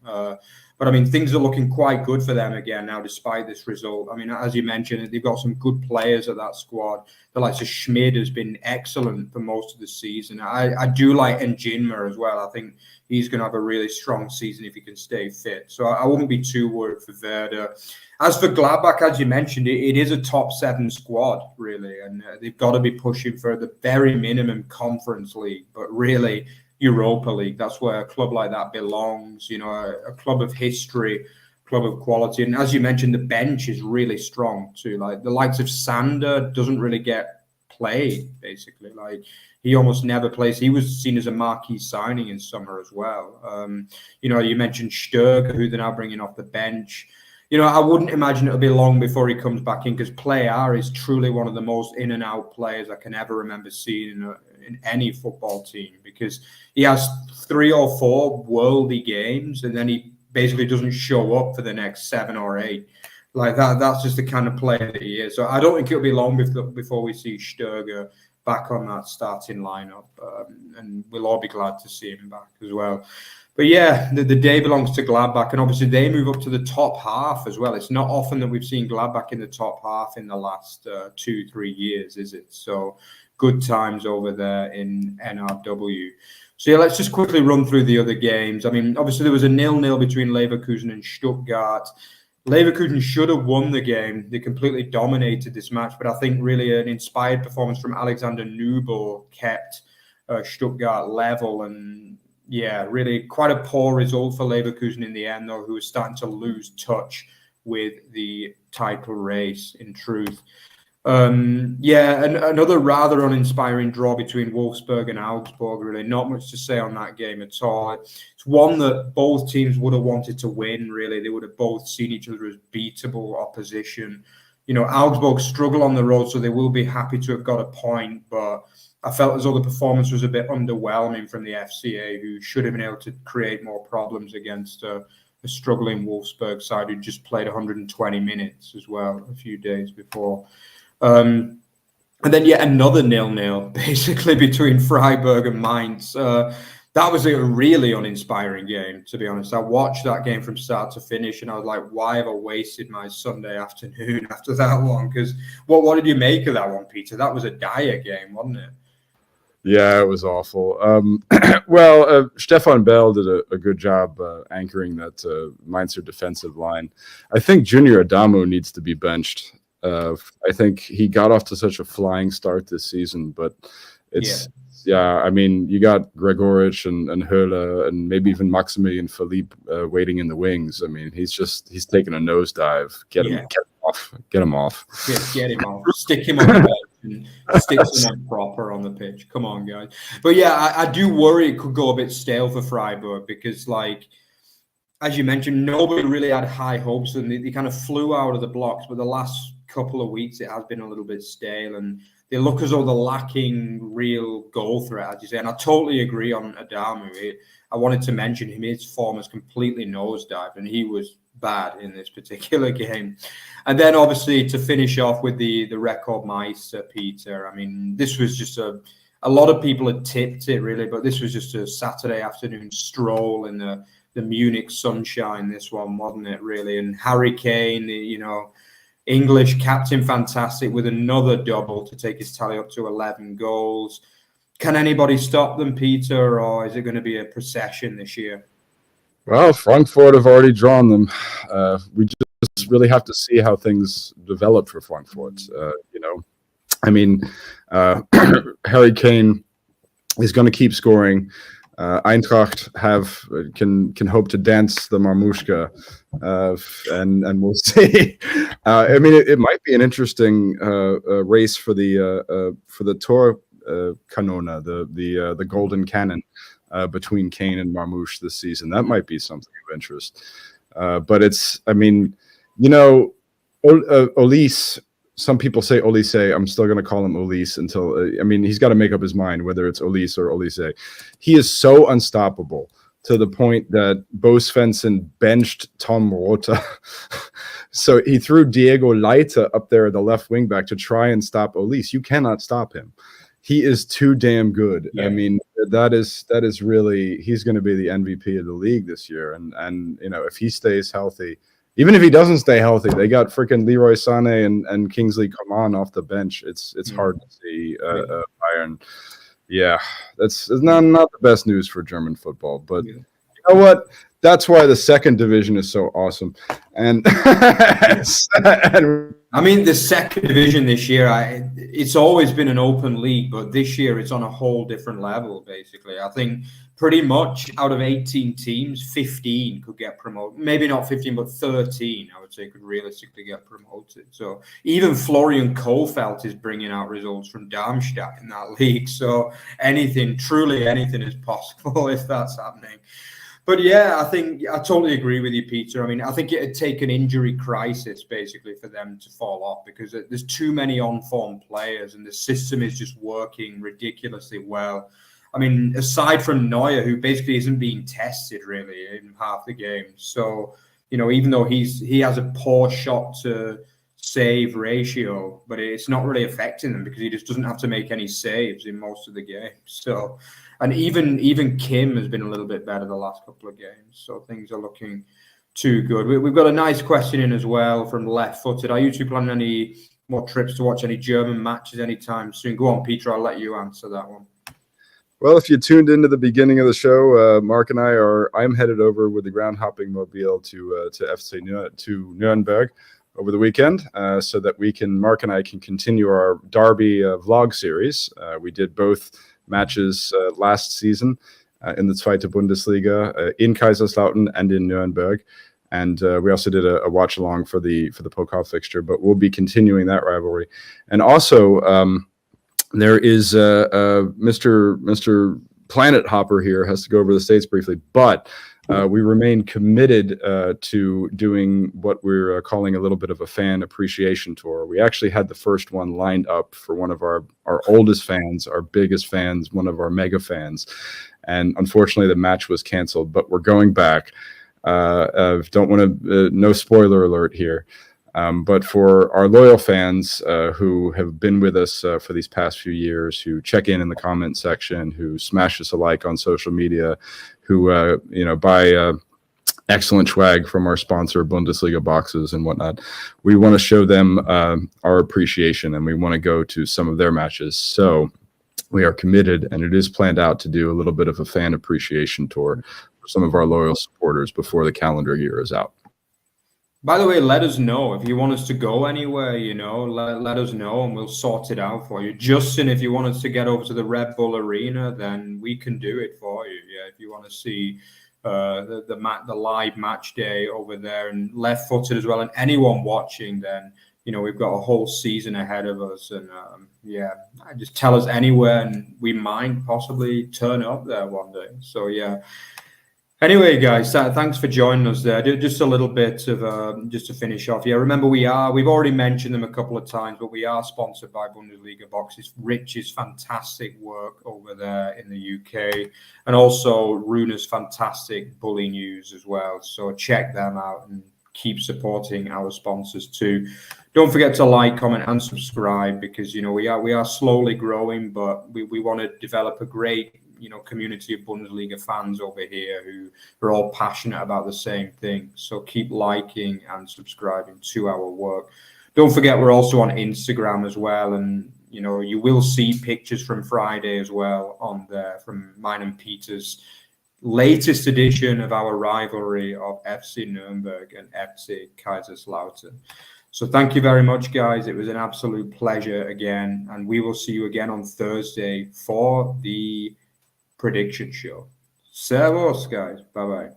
But I mean, things are looking quite good for them again now, despite this result. I mean, as you mentioned, they've got some good players at that squad. The likes of Schmid has been excellent for most of the season. I do like Njinma as well. I think he's going to have a really strong season if he can stay fit. So I wouldn't be too worried for Werder. As for Gladbach, as you mentioned, it is a top 7 squad, really. And they've got to be pushing for the very minimum Conference League. But really, Europa League, that's where a club like that belongs, you know, a club of history, club of quality. And as you mentioned, the bench is really strong too. Like the likes of Sander doesn't really get played, basically. Like he almost never plays. He was seen as a marquee signing in summer as well. You know, you mentioned Sturger, who they're now bringing off the bench. You know, I wouldn't imagine it'll be long before he comes back in, because Player is truly one of the most in and out players I can ever remember seeing in any football team, because he has 3 or 4 worldy games and then he basically doesn't show up for the next 7 or 8. Like that's just the kind of player that he is. So I don't think it'll be long before we see Sturger back on that starting lineup, and we'll all be glad to see him back as well. But yeah, the day belongs to Gladbach, and obviously they move up to the top half as well. It's not often that we've seen Gladbach in the top half in the last 2-3 years, is it? So good times over there in NRW. So yeah, let's just quickly run through the other games. I mean, obviously there was a 0-0 between Leverkusen and Stuttgart. Leverkusen should have won the game. They completely dominated this match, but I think really an inspired performance from Alexander Nubel kept Stuttgart level, and yeah, really quite a poor result for Leverkusen in the end, though, who was starting to lose touch with the title race, in truth. Yeah, and another rather uninspiring draw between Wolfsburg and Augsburg, really. Not much to say on that game at all. It's one that both teams would have wanted to win, really. They would have both seen each other as beatable opposition. You know, Augsburg struggle on the road, so they will be happy to have got a point, but I felt as though the performance was a bit underwhelming from the FCA, who should have been able to create more problems against a struggling Wolfsburg side who just played 120 minutes as well a few days before. And then yet another 0-0, basically, between Freiburg and Mainz. That was a really uninspiring game, to be honest. I watched that game from start to finish, and I was like, why have I wasted my Sunday afternoon after that one? Because what did you make of that one, Peter? That was a dire game, wasn't it? Yeah, it was awful. Well, Stefan Bell did a good job anchoring that Mainzer defensive line. I think Junior Adamo needs to be benched. I think he got off to such a flying start this season, but it's I mean, you got Gregoric and Höhle and maybe even Maximilian Philippe waiting in the wings. I mean, he's taking a nosedive. Get him off. Get him off. Get him off. Stick him on the bench and stick someone proper on the pitch. Come on, guys. But yeah, I do worry it could go a bit stale for Freiburg, because, like, as you mentioned, nobody really had high hopes, and they kind of flew out of the blocks. But the last couple of weeks, it has been a little bit stale, and they look as though they're lacking real goal threat, as you say. And I totally agree on Adamu. I wanted to mention him. His form has completely nosedived, and he was bad in this particular game. And then, obviously, to finish off with the Rekordmeister, Peter, I mean, this was just a lot of people had tipped it, really, but this was just a Saturday afternoon stroll in the Munich sunshine, this one, wasn't it, really? And Harry Kane, you know, English captain, fantastic, with another double to take his tally up to 11 goals. Can anybody stop them, Peter, or is it going to be a procession this year? Well, Frankfurt have already drawn them. We just really have to see how things develop for Frankfurt. You know, I mean, Harry Kane is going to keep scoring. Eintracht can hope to dance the Marmushka, and we'll see. I mean, it might be an interesting race for the Tor Kanona, the golden cannon between Kane and Marmoush this season. That might be something of interest. But it's, I mean, Olise. Some people say Olise. I'm still going to call him Olise until, I mean, he's got to make up his mind whether it's Olise or Olise. He is so unstoppable to the point that Bo Svensson benched Tom Rota. So he threw Diego Leite up there at the left wing back to try and stop Olise. You cannot stop him. He is too damn good. Yeah. I mean, that is really, he's going to be the MVP of the league this year. And if he stays healthy, even if he doesn't stay healthy, they got freaking Leroy Sané and Kingsley Coman off the bench. It's hard to see Bayern. Yeah, that's not the best news for German football. But you know what? That's why the second division is so awesome. And I mean, the second division this year, it's always been an open league, but this year it's on a whole different level, basically. I think pretty much out of 18 teams, 15 could get promoted. Maybe not 15, but 13, I would say, could realistically get promoted. So even Florian Kohfeldt is bringing out results from Darmstadt in that league. So truly anything is possible if that's happening. But yeah, I think I totally agree with you, Peter. I mean, I think it'd take an injury crisis basically for them to fall off because there's too many on-form players and the system is just working ridiculously well. I mean, aside from Neuer, who basically isn't being tested really in half the game. So, even though he has a poor shot to save ratio, but it's not really affecting him because he just doesn't have to make any saves in most of the games. So, and even Kim has been a little bit better the last couple of games. So things are looking too good. We've got a nice question in as well from Left Footed. Are you two planning any more trips to watch any German matches anytime soon? Go on, Peter. I'll let you answer that one. Well, if you tuned into the beginning of the show, Mark and I'm headed over with the ground hopping mobile to Nuremberg over the weekend, so that Mark and I can continue our Derby vlog series. We did both matches last season in the Zweite Bundesliga in Kaiserslautern and in Nuremberg, and we also did a watch along for the Pokal fixture. But we'll be continuing that rivalry, and also there is Mr. Planet Hopper here has to go over the States briefly, but we remain committed to doing what we're calling a little bit of a fan appreciation tour. We actually had the first one lined up for one of our oldest fans, our biggest fans, one of our mega fans. And unfortunately, the match was canceled, but we're going back. Don't want to, no spoiler alert here. But for our loyal fans who have been with us for these past few years, who check in the comment section, who smash us a like on social media, who buy excellent swag from our sponsor Bundesliga boxes and whatnot, we want to show them our appreciation, and we want to go to some of their matches. So we are committed, and it is planned out to do a little bit of a fan appreciation tour for some of our loyal supporters before the calendar year is out. By the way, let us know if you want us to go anywhere, let us know and we'll sort it out for you. Justin, if you want us to get over to the Red Bull Arena, then we can do it for you. Yeah, if you want to see the live match day over there, and Left Footed as well, and anyone watching, then, we've got a whole season ahead of us. And just tell us anywhere and we might possibly turn up there one day. So, yeah. Anyway, guys, thanks for joining us there. Just a little bit of just to finish off. Yeah, remember we've already mentioned them a couple of times, but we are sponsored by Bundesliga boxes. Rich's fantastic work over there in the UK, and also Runa's fantastic bully news as well. So check them out and keep supporting our sponsors too. Don't forget to like, comment, and subscribe, because we are slowly growing, but we want to develop a great community of Bundesliga fans over here who are all passionate about the same thing. So keep liking and subscribing to our work. Don't forget we're also on Instagram as well, and you will see pictures from Friday as well on there from mine and Peter's latest edition of our rivalry of FC Nuremberg and FC Kaiserslautern. So thank you very much, guys. It was an absolute pleasure again, and we will see you again on Thursday for the prediction show. Servus, guys. Bye bye.